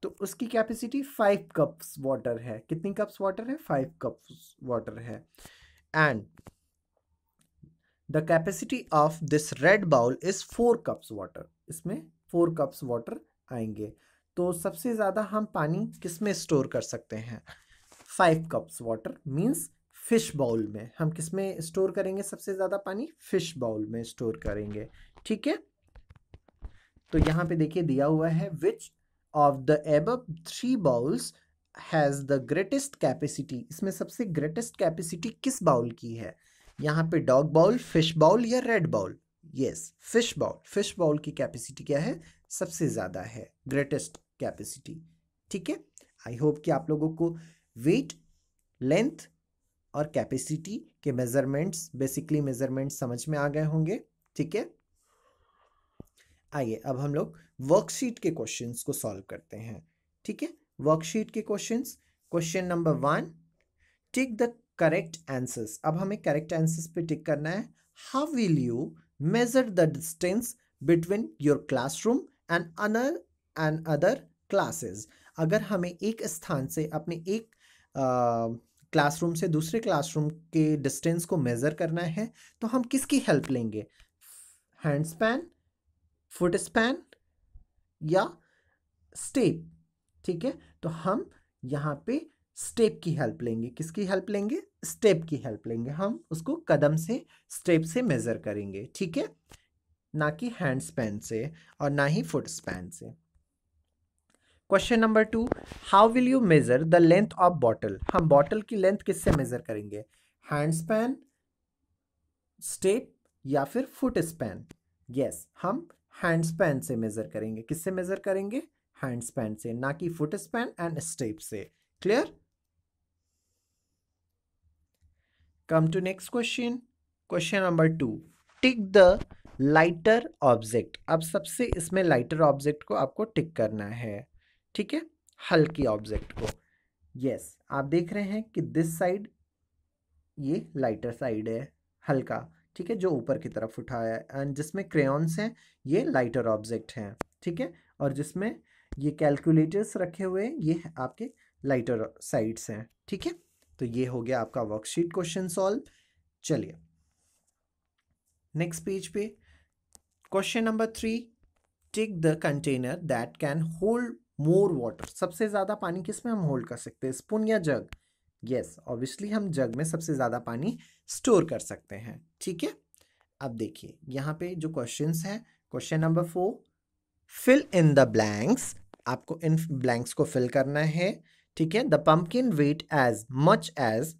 तो उसकी कैपेसिटी 5 कप्स वाटर है। कितनी कप्स वाटर है? 5 कप्स वाटर है। And the capacity of this red bowl is 4 cups water, इसमें 4 कप्स वाटर आएंगे। तो सबसे ज़्यादा हम पानी किस में स्टोर कर सकते हैं? 5 cups water means fish bowl में। हम किस में स्टोर करेंगे सबसे ज़्यादा पानी? फिश बाउल में स्टोर करेंगे। ठीक है, तो यहाँ पे देखिए दिया हुआ है which of the above 3 bowls has the greatest capacity. इसमें सबसे ग्रेटेस्ट कैपेसिटी किस बाउल की है? यहाँ पे डॉग बाउल, फिश बाउल या red bowl? Yes, fish bowl. Fish bowl की कैपेसिटी क्या है? सबसे ज़्यादा है, ग्रेटेस्ट कैपेसिटी। ठीक है, आई होप कि आप लोगों को वेट, लेंथ और कैपेसिटी के मेजरमेंट्स, बेसिकली मेजरमेंट्स समझ में आ गए होंगे। ठीक है, आइए अब हम लोग वर्कशीट के क्वेश्चंस को सॉल्व करते हैं। ठीक है, वर्कशीट के questions. Question number 1, tick the correct answers. अब हमें करेक्ट आंसर्स पे टिक करना है। How will you measure the distance between your classroom and other classes. अगर हमें एक स्थान से अपने एक क्लासरूम से दूसरे क्लासरूम के डिस्टेंस को मेजर करना है तो हम किसकी हेल्प लेंगे? हैंड स्पैन, फुट स्पैन या स्टेप। ठीक है, तो हम यहाँ पे स्टेप की हेल्प लेंगे। किसकी हेल्प लेंगे? स्टेप की हेल्प लेंगे। हम उसको कदम से, स्टेप से मेजर करेंगे। ठीक है, ना कि हैंड स्पैन से और ना ही फुट स्पैन से। Question number 2, how will you measure the length of bottle. हम बॉटल की लेंथ किससे मेजर करेंगे? हैंड स्पैन, स्टेप या फिर फुट स्पैन? यस, हम हैंड स्पैन से मेजर करेंगे। किससे मेजर करेंगे? हैंड स्पैन से, ना कि फुट स्पैन एंड स्टेप से। Clear? Come to next question. Question number 2, tick the lighter object. अब सबसे इसमें लाइटर ऑब्जेक्ट को आपको टिक करना है। ठीक है, हल्की ऑब्जेक्ट को। यस, आप देख रहे हैं कि दिस साइड ये लाइटर साइड है, हल्का। ठीक है, जो ऊपर की तरफ उठाया है। एंड जिसमें क्रेयॉन्स हैं ये लाइटर ऑब्जेक्ट हैं। ठीक है, और जिसमें ये कैलकुलेटर्स रखे हुए हैं ये आपके लाइटर साइड्स हैं। ठीक है, तो ये हो गया आपका वर्कशीट क्वेश्चन सॉल्व। चलिए नेक्स्ट पेज पे question number 3, tick the container that can hold more water. सबसे ज़्यादा पानी किस में हम होल्ड कर सकते हैं? स्पून या जग? यस, ऑब्वियसली हम जग में सबसे ज़्यादा पानी स्टोर कर सकते हैं। ठीक है, अब देखिए यहाँ पे जो क्वेश्चंस है, question number 4, fill in the blanks. आपको इन ब्लैंक्स को फिल करना है। ठीक है, the pumpkin weight as much as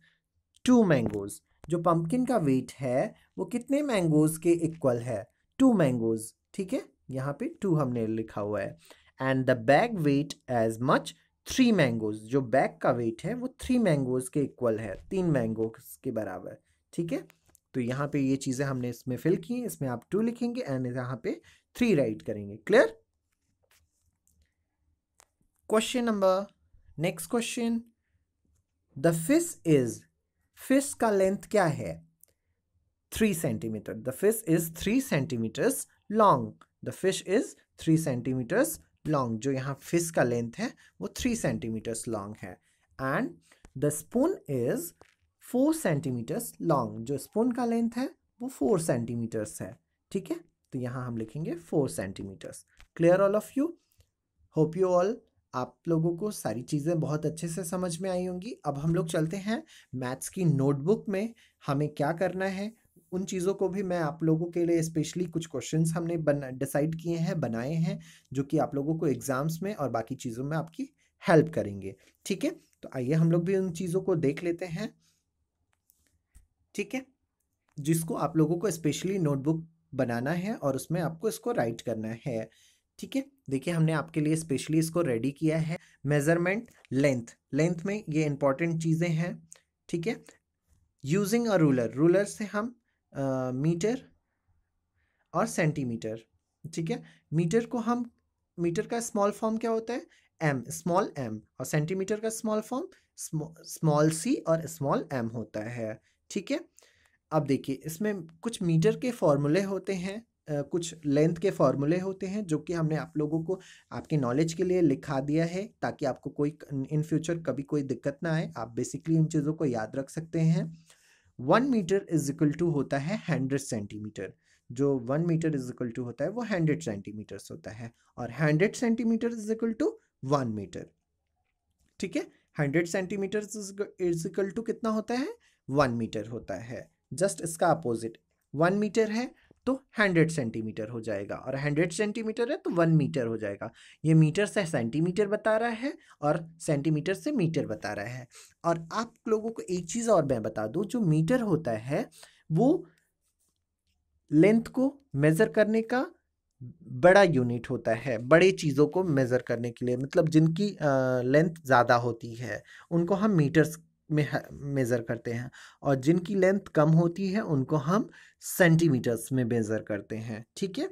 2 mangoes. जो पंपकिन का वेट है वो कितने मैंगोज के इक्वल है? 2 मैंगोज। ठीक है, यहाँ पे 2 हमने लिखा हुआ है। And the bag weight as much 3 mangoes. जो बैग का वेट है वो 3 मैंगोज के इक्वल है, 3 मैंगोज के बराबर। ठीक है, तो यहाँ पे ये चीज़ें हमने इसमें फिल की। इसमें आप 2 लिखेंगे एंड यहाँ पे 3 राइट करेंगे। Clear? Question number, next question, the fish is. Fish का लेंथ क्या है? 3 centimetre. The fish is 3 centimetres long. The fish is 3 centimetres long. जो यहाँ फिश का लेंथ है वो 3 सेंटीमीटर्स लॉन्ग है। And the spoon is 4 centimetres long. जो स्पून का लेंथ है वो 4 सेंटीमीटर्स है। ठीक है, तो यहाँ हम लिखेंगे 4 centimetres. Clear all of you? Hope you all, आप लोगों को सारी चीज़ें बहुत अच्छे से समझ में आई होंगी। अब हम लोग चलते हैं मैथ्स की नोटबुक में। हमें क्या करना है उन चीज़ों को भी मैं आप लोगों के लिए स्पेशली कुछ क्वेश्चंस हमने डिसाइड किए हैं, बनाए हैं, जो कि आप लोगों को एग्जाम्स में और बाकी चीज़ों में आपकी हेल्प करेंगे। ठीक है, तो आइए हम लोग भी उन चीज़ों को देख लेते हैं। ठीक है, जिसको आप लोगों को स्पेशली नोटबुक बनाना है और उसमें आपको इसको राइट करना है। ठीक है, देखिए हमने आपके लिए स्पेशली इसको रेडी किया है। मेजरमेंट, लेंथ में ये इंपॉर्टेंट चीज़ें हैं। ठीक है, यूजिंग अ रूलर, रूलर से हम मीटर और सेंटीमीटर। ठीक है, मीटर को हम, मीटर का स्मॉल फॉर्म क्या होता है, एम, स्मॉल एम, और सेंटीमीटर का स्मॉल फॉर्म स्मॉल सी और स्मॉल एम होता है। ठीक है, अब देखिए इसमें कुछ मीटर के फॉर्मूले होते हैं, कुछ लेंथ के फॉर्मूले होते हैं जो कि हमने आप लोगों को आपके नॉलेज के लिए लिखा दिया है ताकि आपको कोई इन फ्यूचर कभी कोई दिक्कत ना आए। आप बेसिकली इन चीज़ों को याद रख सकते हैं। 1 मीटर इज इक्वल टू होता है 100 सेंटीमीटर। जो 1 मीटर इज इक्वल टू होता है वो 100 सेंटीमीटर्स होता है, और 100 centimetre is equal to 1 metre. ठीक है, 100 सेंटीमीटर इज इक्वल टू कितना होता है, 1 मीटर होता है। जस्ट इसका अपोजिट, 1 मीटर है तो 100 सेंटीमीटर हो जाएगा, और 100 सेंटीमीटर है तो 1 मीटर हो जाएगा। ये मीटर से सेंटीमीटर बता रहा है और सेंटीमीटर से मीटर बता रहा है। और आप लोगों को एक चीज़ और मैं बता दूं, जो मीटर होता है वो लेंथ को मेज़र करने का बड़ा यूनिट होता है। बड़े चीज़ों को मेज़र करने के लिए, मतलब जिनकी लेंथ ज़्यादा होती है उनको हम मीटर्स में मेज़र करते हैं, और जिनकी लेंथ कम होती है उनको हम सेंटीमीटर्स में मेज़र करते हैं। ठीक है,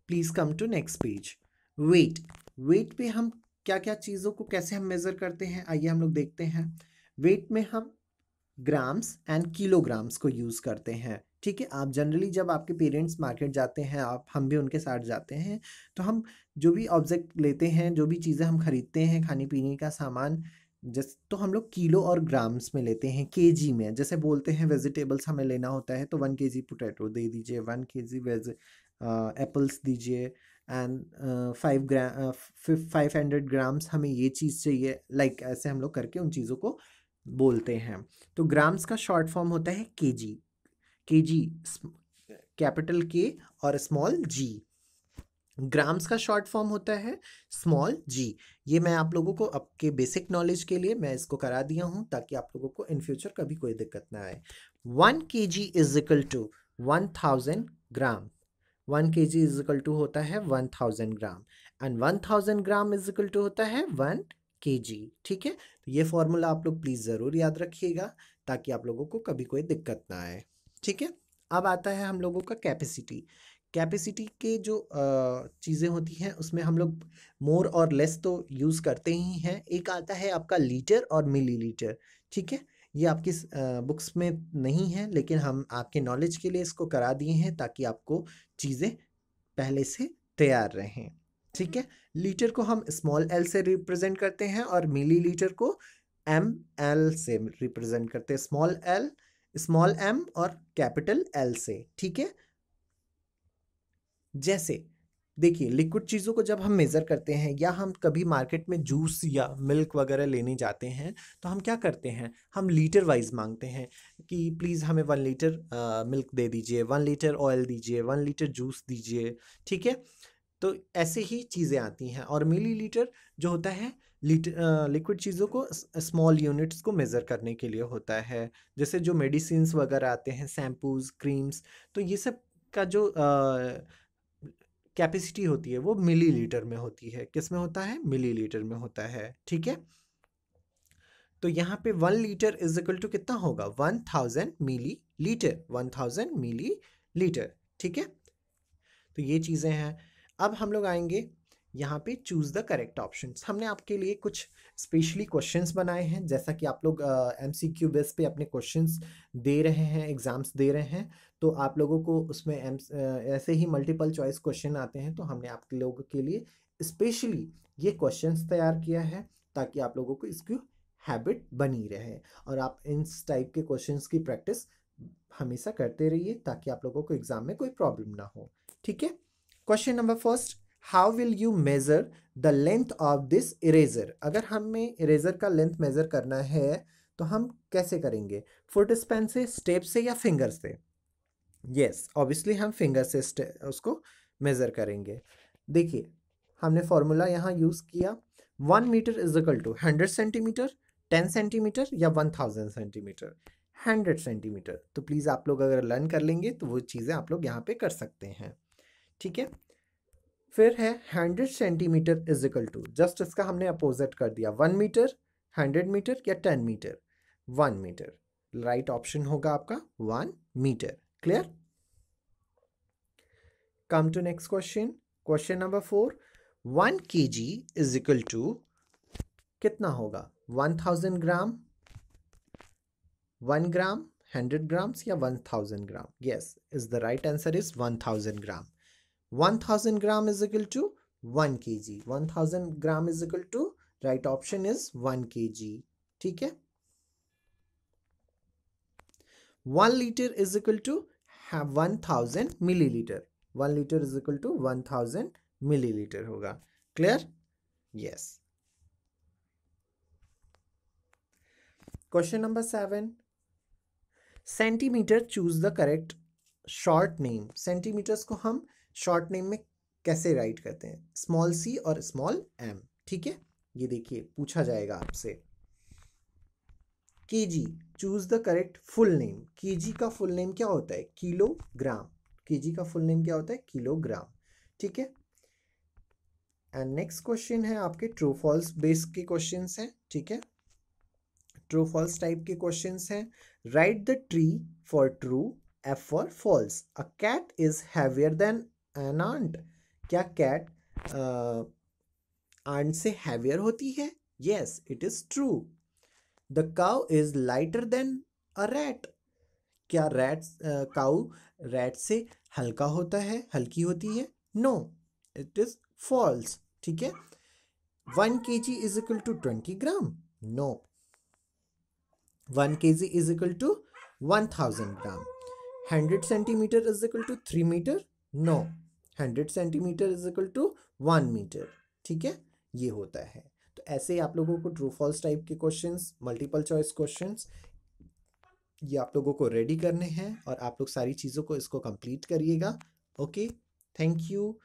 please come to next page. Weight, weight पे हम क्या क्या चीज़ों को कैसे हम मेज़र करते हैं, आइए हम लोग देखते हैं। वेट में हम ग्राम्स एंड किलोग्राम्स को यूज़ करते हैं। ठीक है, आप जनरली जब आपके पेरेंट्स मार्केट जाते हैं, आप हम भी उनके साथ जाते हैं, तो हम जो भी ऑब्जेक्ट लेते हैं, जो भी चीज़ें हम खरीदते हैं, खाने पीने का सामान, जैसे तो हम लोग किलो और ग्राम्स में लेते हैं, केजी में। जैसे बोलते हैं वेजिटेबल्स हमें लेना होता है तो 1 kg पोटैटो दे दीजिए, 1 kg वेज एप्पल्स दीजिए, एंड 500 ग्राम्स हमें ये चीज़ चाहिए। लाइक ऐसे हम लोग करके उन चीज़ों को बोलते हैं। तो ग्राम्स का शॉर्ट फॉर्म होता है केजी, केजी कैपिटल के और स्मॉल जी। ग्राम्स का शॉर्ट फॉर्म होता है स्मॉल जी। ये मैं आप लोगों को आपके बेसिक नॉलेज के लिए मैं इसको करा दिया हूँ ताकि आप लोगों को इन फ्यूचर कभी कोई दिक्कत ना आए। 1 kg is equal to 1000 gram. 1 kg is equal to होता है 1000 gram, and 1000 gram is equal to होता है 1 kg। ठीक है, तो ये फॉर्मूला आप लोग प्लीज़ ज़रूर याद रखिएगा ताकि आप लोगों को कभी कोई दिक्कत ना आए। ठीक है, अब आता है हम लोगों का कैपेसिटी। कैपेसिटी के जो चीज़ें होती हैं उसमें हम लोग मोर और लेस तो यूज़ करते ही हैं। एक आता है आपका लीटर और मिलीलीटर। ठीक है, ये आपकी बुक्स में नहीं है, लेकिन हम आपके नॉलेज के लिए इसको करा दिए हैं ताकि आपको चीज़ें पहले से तैयार रहें। ठीक है, लीटर को हम स्मॉल एल से रिप्रेजेंट करते हैं और मिलीलीटर को एम एल से रिप्रेजेंट करते हैं, स्मॉल एल, स्मॉल एम और कैपिटल एल से। ठीक है, जैसे देखिए लिक्विड चीज़ों को जब हम मेज़र करते हैं या हम कभी मार्केट में जूस या मिल्क वगैरह लेने जाते हैं तो हम क्या करते हैं, हम लीटर वाइज मांगते हैं कि प्लीज़ हमें 1 लीटर मिल्क दे दीजिए, 1 लीटर ऑयल दीजिए, 1 लीटर जूस दीजिए। ठीक है, तो ऐसे ही चीज़ें आती हैं। और मिलीलीटर जो होता है लिक्विड चीज़ों को स्मॉल यूनिट्स को मेज़र करने के लिए होता है। जैसे जो मेडिसिन्स वगैरह आते हैं, शैम्पूज़, क्रीम्स, तो ये सब का जो कैपेसिटी होती है वो मिलीलीटर में होती है। किस में होता है, मिलीलीटर में होता है। ठीक है, तो यहाँ पे 1 लीटर इज इक्वल टू कितना होगा, 1000 मिली लीटर, 1000 मिली लीटर। ठीक है, तो ये चीज़ें हैं। अब हम लोग आएंगे यहाँ पे चूज़ द करेक्ट ऑप्शंस। हमने आपके लिए कुछ स्पेशली क्वेश्चंस बनाए हैं, जैसा कि आप लोग MCQ बेस पे अपने क्वेश्चंस दे रहे हैं, एग्ज़ाम्स दे रहे हैं, तो आप लोगों को उसमें ऐसे ही मल्टीपल चॉइस क्वेश्चन आते हैं, तो हमने आप लोगों के लिए स्पेशली ये क्वेश्चंस तैयार किया है ताकि आप लोगों को इसकी हैबिट बनी रहे और आप इन टाइप के क्वेश्चंस की प्रैक्टिस हमेशा करते रहिए ताकि आप लोगों को एग्ज़ाम में कोई प्रॉब्लम ना हो। ठीक है, question number first, how will you measure the length of this eraser. अगर हमें इरेजर का लेंथ मेजर करना है तो हम कैसे करेंगे, फुट स्पैन से, स्टेप से, या फिंगर से। यस, ऑब्वियसली हम फिंगर से उसको मेजर करेंगे। देखिए हमने फॉर्मूला यहाँ यूज किया, 1 metre is equal to 100 centimetre, 10 centimetre या 1000 सेंटीमीटर। 100 सेंटीमीटर। तो प्लीज़ आप लोग अगर लर्न कर लेंगे तो वो चीज़ें आप लोग यहाँ पे कर सकते हैं, ठीक है। फिर है 100 centimetre is equal to, just इसका हमने अपोजिट कर दिया, 1 मीटर, 100 मीटर या 10 मीटर। 1 मीटर राइट ऑप्शन होगा आपका 1 metre. Clear? Come to next question, question number 4। 1 kg is equal to कितना होगा? 1000 ग्राम, 1 ग्राम, 100 ग्राम्स या 1000 gram? Yes, is the right answer is 1000 gram. 1000 gram is equal to 1 kg। 1000 gram is equal to right option is 1 kg। ठीक है। 1 liter is equal to 1000 milliliter। 1 liter is equal to 1000 milliliter होगा। Clear? Yes. Question number 7। Centimetre choose the correct short name. Centimetres को हम short name में कैसे right करते हैं? Small C और स्मॉल एम। ठीक है, ये देखिए पूछा जाएगा आपसे। KG, choose the correct full name. KG का फुल नेम क्या होता है? किलोग्राम। केजी का फुल नेम क्या होता है? किलोग्राम। ठीक है। एंड नेक्स्ट क्वेश्चन है आपके ट्रू फॉल्स बेस के क्वेश्चंस हैं। ठीक है, ट्रू फॉल्स टाइप के क्वेश्चंस हैं। Write the tree for true, F for false. A cat is heavier than an ant. क्या कैट आंट से हैवियर होती है? Yes, it is true. The cow is lighter than a rat. क्या rat cow rat से हल्का होता है, हल्की होती है? No, it is false. ठीक है। 1 kg is equal to 20 gram? No, 1 kg is equal to 1000 gram. 100 centimetre is equal to 3 metre? No, 100 centimetre is equal to 1 metre. ठीक है, ये होता है। तो ऐसे ही आप लोगों को ट्रू फॉल्स टाइप के क्वेश्चंस, मल्टीपल चॉइस क्वेश्चंस, ये आप लोगों को रेडी करने हैं और आप लोग सारी चीज़ों को इसको कंप्लीट करिएगा। Okay, thank you.